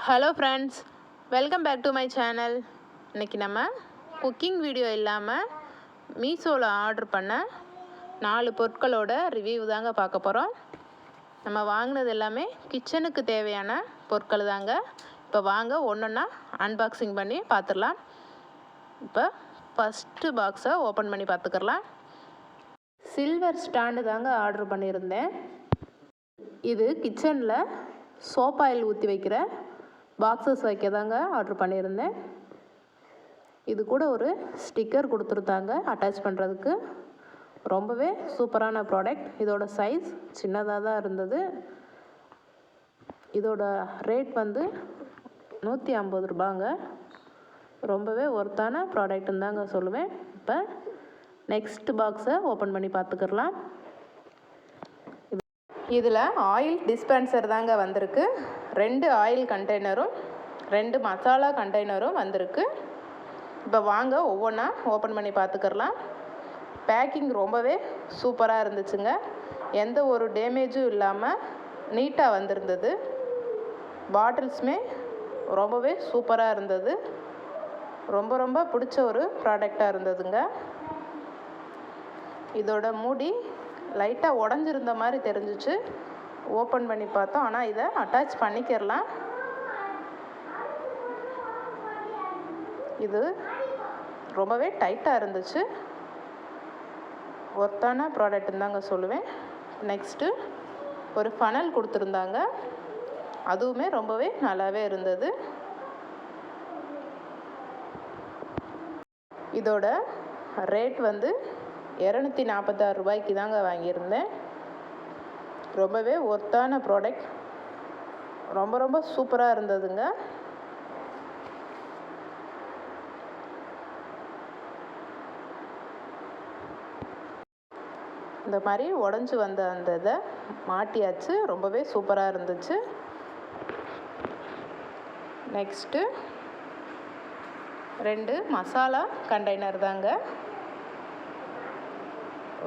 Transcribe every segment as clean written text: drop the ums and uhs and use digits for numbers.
Hello friends, welcome back to my channel. இன்றைக்கி நம்ம cooking video இல்லாமல் மீஷோவில் ஆர்டர் பண்ண 4 பொருட்களோட ரிவ்யூ தாங்க பார்க்க போகிறோம். நம்ம வாங்கினது எல்லாமே கிச்சனுக்கு தேவையான பொருட்கள் தாங்க. இப்போ வாங்க ஒன்றொன்னா அன்பாக்சிங் பண்ணி பார்த்துடலாம். இப்போ ஃபஸ்ட்டு பாக்ஸை ஓப்பன் பண்ணி பார்த்துக்கலாம். சில்வர் ஸ்டாண்டு தாங்க ஆர்டர் பண்ணியிருந்தேன். இது கிச்சனில் சோப் ஆயில் ஊற்றி வைக்கிற பாக்ஸஸ் வைக்க தாங்க ஆர்டர் பண்ணியிருந்தேன். இது கூட ஒரு ஸ்டிக்கர் கொடுத்துருந்தாங்க அட்டாச் பண்ணுறதுக்கு. ரொம்பவே சூப்பரான ப்ராடக்ட். இதோட சைஸ் சின்னதாக தான் இருந்தது. இதோட ரேட் வந்து 150 ரூபாங்க. ரொம்பவே ஒர்த்தான ப்ராடக்ட்டுன்னு தாங்க சொல்லுவேன். இப்போ நெக்ஸ்ட் பாக்ஸை ஓப்பன் பண்ணி பார்த்துக்கலாம். இதில் ஆயில் டிஸ்பென்சர் தாங்க வந்திருக்கு. 2 ஆயில் கண்டெய்னரும் 2 மசாலா கண்டெய்னரும் வந்திருக்கு. இப்போ வாங்க ஒவ்வொன்றா ஓப்பன் பண்ணி பார்த்துக்கலாம். பேக்கிங் ரொம்பவே சூப்பராக இருந்துச்சுங்க. எந்த ஒரு டேமேஜும் இல்லாமல் நீட்டாக வந்திருந்தது. பாட்டில்ஸுமே ரொம்பவே சூப்பராக இருந்தது. ரொம்ப பிடிச்ச ஒரு ப்ராடக்டாக இருந்ததுங்க. இதோட மூடி லைட்டாக உடஞ்சிருந்த மாதிரி தெரிஞ்சிச்சு. ஓப்பன் பண்ணி பார்த்தோம், ஆனால் இதை அட்டாச் பண்ணிக்கிறலாம். இது ரொம்பவே டைட்டாக இருந்துச்சு. ஒர்த்தான ப்ராடக்ட்னு தாங்க சொல்லுவேன். நெக்ஸ்ட்டு ஒரு ஃபனல் கொடுத்துருந்தாங்க. அதுவுமே ரொம்பவே நல்லாவே இருந்தது. இதோட ரேட் வந்து 246 ரூபாய்க்கு தாங்க வாங்கியிருந்தேன். ரொம்பவே ஒர்த்தான ப்ராடக்ட். ரொம்ப சூப்பராக இருந்ததுங்க. இந்த மாதிரி உடஞ்சி வந்த அந்த இதை மாட்டியாச்சு. ரொம்பவே சூப்பராக இருந்துச்சு. நெக்ஸ்ட்டு 2 மசாலா கண்டெய்னர் தாங்க.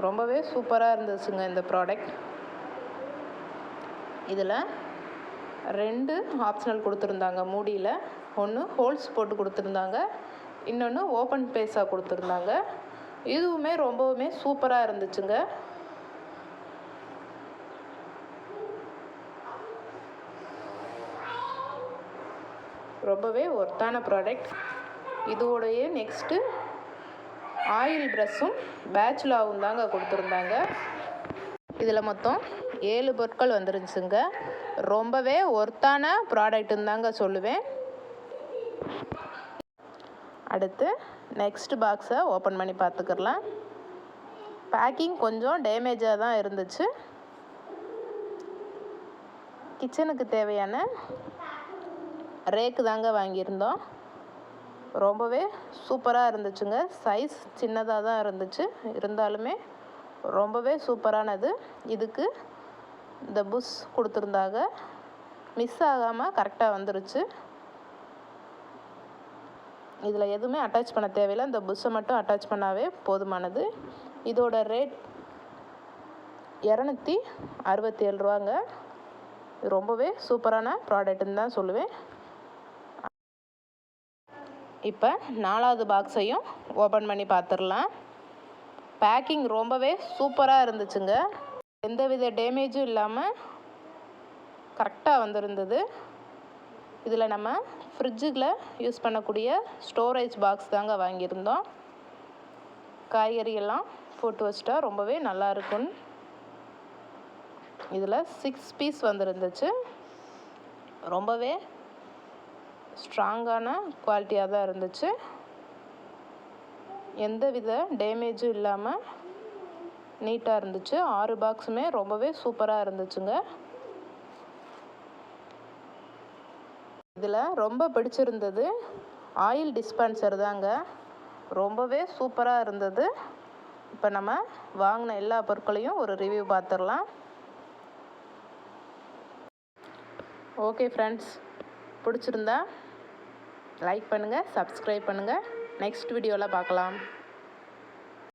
ரொம்பவே சூப்பராக இருந்துச்சுங்க இந்த ப்ராடக்ட். இதில் 2 ஆப்ஷனல் கொடுத்துருந்தாங்க. மூடியில் ஒன்று ஹோல்ஸ் போட்டு கொடுத்துருந்தாங்க, இன்னொன்று ஓப்பன் பேஸாக கொடுத்துருந்தாங்க. இதுவுமே ரொம்பவுமே சூப்பராக இருந்துச்சுங்க. ரொம்பவே ஒர்த்தான ப்ராடக்ட். இதோடைய நெக்ஸ்ட்டு ஆயில் ப்ரஷ்ஷும் பேச்சுலாவும் தாங்க கொடுத்துருந்தாங்க. இதில் மொத்தம் 7 பொருட்கள் வந்துருந்துச்சுங்க. ரொம்பவே ஒர்த்தான ப்ராடக்ட்டுன்னு தாங்க சொல்லுவேன். அடுத்து நெக்ஸ்ட் பாக்ஸை ஓப்பன் பண்ணி பார்த்துக்கலாம். பேக்கிங் கொஞ்சம் டேமேஜாக தான் இருந்துச்சு. கிச்சனுக்கு தேவையான ரேக்கு தாங்க வாங்கியிருந்தோம். ரொம்பவே சூப்பராக இருந்துச்சுங்க. சைஸ் சின்னதாக தான் இருந்துச்சு, இருந்தாலுமே ரொம்பவே சூப்பரானது. இதுக்கு இந்த புஷ் கொடுத்துருந்தாங்க. மிஸ் ஆகாமல் கரெக்டாக வந்துருச்சு. இதில் எதுவுமே அட்டாச் பண்ண தேவையில்லை. இந்த புஷ்ஷை மட்டும் அட்டாச் பண்ணாவே போதுமானது. இதோட ரேட் 267 ரூபாங்க. ரொம்பவே சூப்பரான ப்ராடக்ட்டுன்னு தான் சொல்லுவேன். இப்போ 4வது பாக்ஸையும் ஓப்பன் பண்ணி பார்த்துடலாம். பேக்கிங் ரொம்பவே சூப்பராக இருந்துச்சுங்க. எந்தவித டேமேஜும் இல்லாமல் கரெக்டாக வந்திருந்தது. இதில் நம்ம ஃப்ரிட்ஜுக்குள்ள யூஸ் பண்ணக்கூடிய ஸ்டோரேஜ் பாக்ஸ் தாங்க வாங்கியிருந்தோம். காய்கறியெல்லாம் போட்டு வச்சிட்டா ரொம்பவே நல்லா இருக்கும். இதில் 6 பீஸ் வந்துருந்துச்சு. ரொம்பவே ஸ்ட்ராங்கான குவாலிட்டியாக தான் இருந்துச்சு. எந்தவித டேமேஜும் இல்லாமல் நீட்டாக இருந்துச்சு. 6 பாக்ஸுமே ரொம்பவே சூப்பராக இருந்துச்சுங்க. இதில் ரொம்ப பிடிச்சிருந்தது ஆயில் டிஸ்பென்சர் தாங்க. ரொம்பவே சூப்பராக இருந்தது. இப்போ நம்ம வாங்கின எல்லா பொருட்களையும் ஒரு ரிவ்யூ பார்த்துடலாம். ஓகே ஃப்ரெண்ட்ஸ், பிடிச்சிருந்தா லைக் பண்ணுங்கள், சப்ஸ்கிரைப் பண்ணுங்கள். நெக்ஸ்ட் வீடியோவில் பார்க்கலாம்.